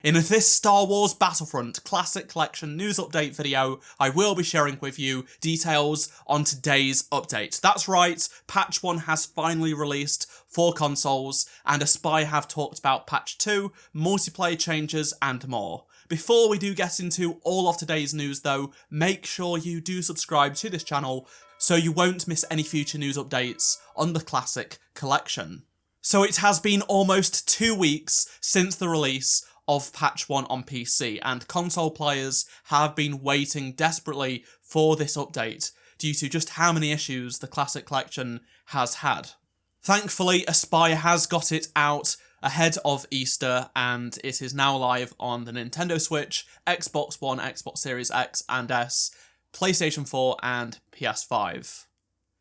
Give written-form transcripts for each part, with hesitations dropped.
In this Star Wars Battlefront Classic Collection news update video, I will be sharing with you details on today's update. That's right, Patch 1 has finally released for consoles, and Aspyr have talked about Patch 2, multiplayer changes, and more. Before we do get into all of today's news though, make sure you do subscribe to this channel so you won't miss any future news updates on the Classic Collection. So it has been almost 2 weeks since the release of Patch 1 on PC, and console players have been waiting desperately for this update due to just how many issues the Classic Collection has had. Thankfully, Aspyr has got it out ahead of Easter, and it is now live on the Nintendo Switch, Xbox One, Xbox Series X and S, PlayStation 4 and PS5.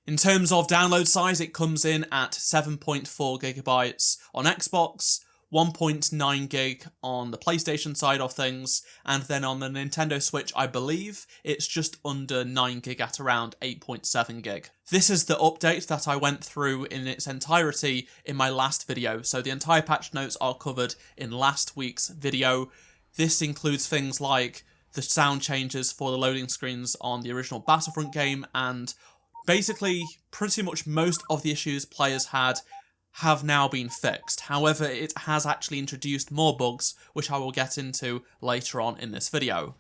In terms of download size, it comes in at 7.4GB on Xbox, 1.9 gig on the PlayStation side of things, and then on the Nintendo Switch, I believe it's just under 9 gig at around 8.7 gig. This is the update that I went through in its entirety in my last video, so the entire patch notes are covered in last week's video. This includes things like the sound changes for the loading screens on the original Battlefront game, and basically pretty much most of the issues players had have now been fixed. However, it has actually introduced more bugs, which I will get into later on in this video.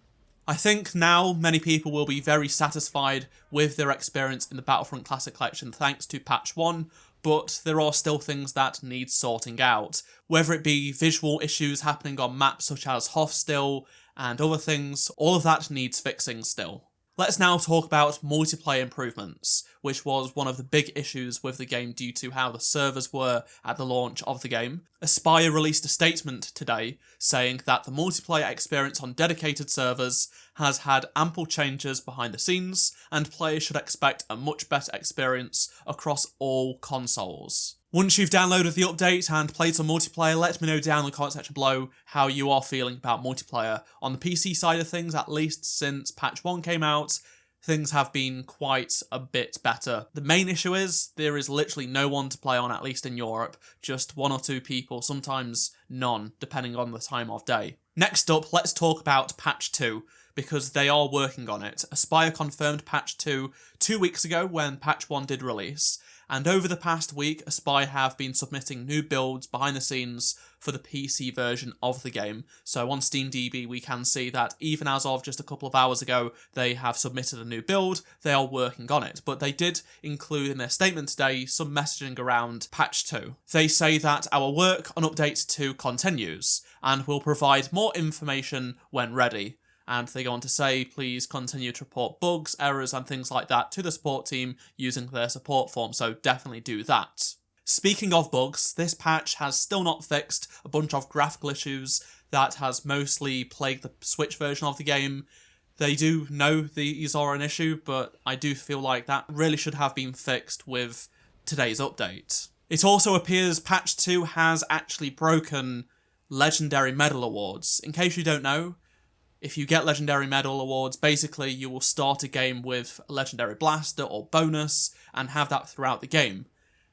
I think now many people will be very satisfied with their experience in the Battlefront Classic Collection thanks to Patch 1, but there are still things that need sorting out. Whether it be visual issues happening on maps such as Hofstil and other things, all of that needs fixing still. Let's now talk about multiplayer improvements, which was one of the big issues with the game due to how the servers were at the launch of the game. Aspyr released a statement today saying that the multiplayer experience on dedicated servers has had ample changes behind the scenes, and players should expect a much better experience across all consoles. Once you've downloaded the update and played some multiplayer, let me know down in the comment section below how you are feeling about multiplayer. On the PC side of things, at least since Patch 1 came out, things have been quite a bit better. The main issue is there is literally no one to play on, at least in Europe. Just 1 or 2 people, sometimes none, depending on the time of day. Next up, let's talk about Patch 2, because they are working on it. Aspyr confirmed Patch 2 2 weeks ago when Patch 1 did release, and over the past week, Aspyr have been submitting new builds behind the scenes for the PC version of the game. So on SteamDB, we can see that even as of just a couple of hours ago, they have submitted a new build. They are working on it, but they did include in their statement today some messaging around Patch 2. They say that our work on Update 2 continues, and will provide more information when ready. And they go on to say, please continue to report bugs, errors, and things like that to the support team using their support form, so definitely do that. Speaking of bugs, this patch has still not fixed a bunch of graphical issues that has mostly plagued the Switch version of the game. They do know these are an issue, but I do feel like that really should have been fixed with today's update. It also appears Patch 2 has actually broken Legendary Medal Awards. In case you don't know, if you get Legendary Medal Awards, basically you will start a game with a Legendary Blaster or bonus and have that throughout the game.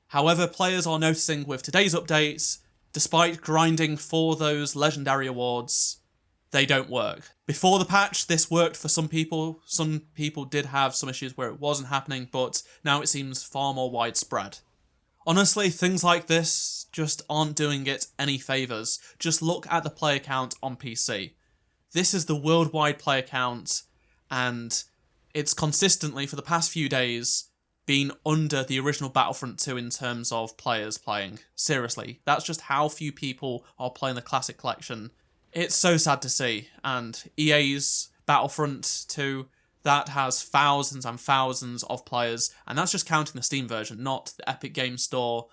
However, players are noticing with today's updates, despite grinding for those Legendary Awards, they don't work. Before the patch, this worked for some people. Some people did have some issues where it wasn't happening, but now it seems far more widespread. Honestly, things like this just aren't doing it any favours. Just look at the player count on PC. This is the worldwide player count, and it's consistently, for the past few days, been under the original Battlefront 2 in terms of players playing. Seriously, that's just how few people are playing the Classic Collection. It's so sad to see, and EA's Battlefront 2, that has thousands and thousands of players, and that's just counting the Steam version, not the Epic Games Store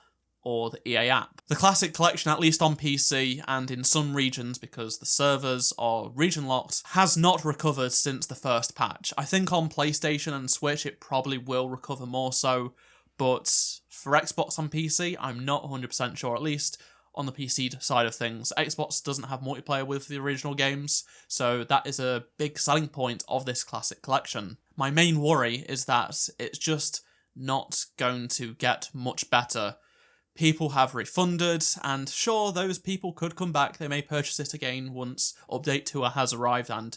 or the EA app. The Classic Collection, at least on PC and in some regions because the servers are region locked, has not recovered since the first patch. I think on PlayStation and Switch it probably will recover more so, but for Xbox on PC, I'm not 100% sure, at least on the PC side of things. Xbox doesn't have multiplayer with the original games, so that is a big selling point of this Classic Collection. My main worry is that it's just not going to get much better people have refunded, and sure, those people could come back. They may purchase it again once Update 2 has arrived and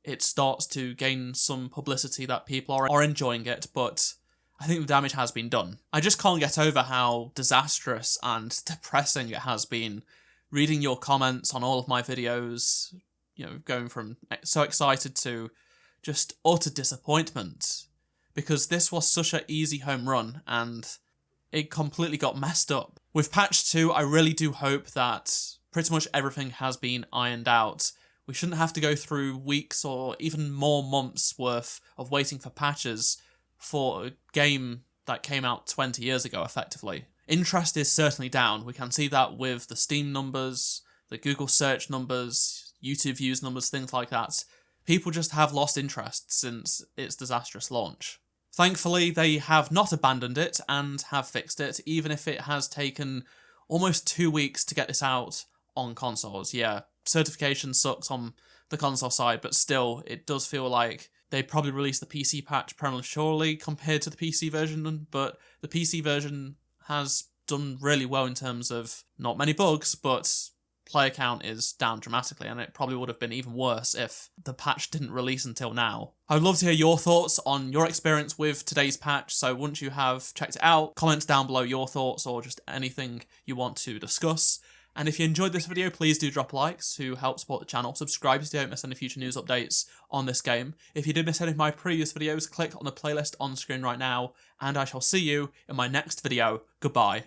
it starts to gain some publicity that people are enjoying it, but I think the damage has been done. I just can't get over how disastrous and depressing it has been reading your comments on all of my videos, going from so excited to just utter disappointment, because this was such an easy home run and it completely got messed up. With patch 2, I really do hope that pretty much everything has been ironed out. We shouldn't have to go through weeks or even more months worth of waiting for patches for a game that came out 20 years ago, effectively. Interest is certainly down. We can see that with the Steam numbers, the Google search numbers, YouTube views numbers, things like that. People just have lost interest since its disastrous launch. Thankfully, they have not abandoned it and have fixed it, even if it has taken almost 2 weeks to get this out on consoles. Yeah, certification sucks on the console side, but still, it does feel like they probably released the PC patch prematurely compared to the PC version, but the PC version has done really well in terms of not many bugs, but player count is down dramatically, and it probably would have been even worse if the patch didn't release until now. I'd love to hear your thoughts on your experience with today's patch, so once you have checked it out, comment down below your thoughts or just anything you want to discuss. And if you enjoyed this video, please do drop a like to help support the channel. Subscribe so you don't miss any future news updates on this game. If you did miss any of my previous videos, click on the playlist on screen right now, and I shall see you in my next video. Goodbye.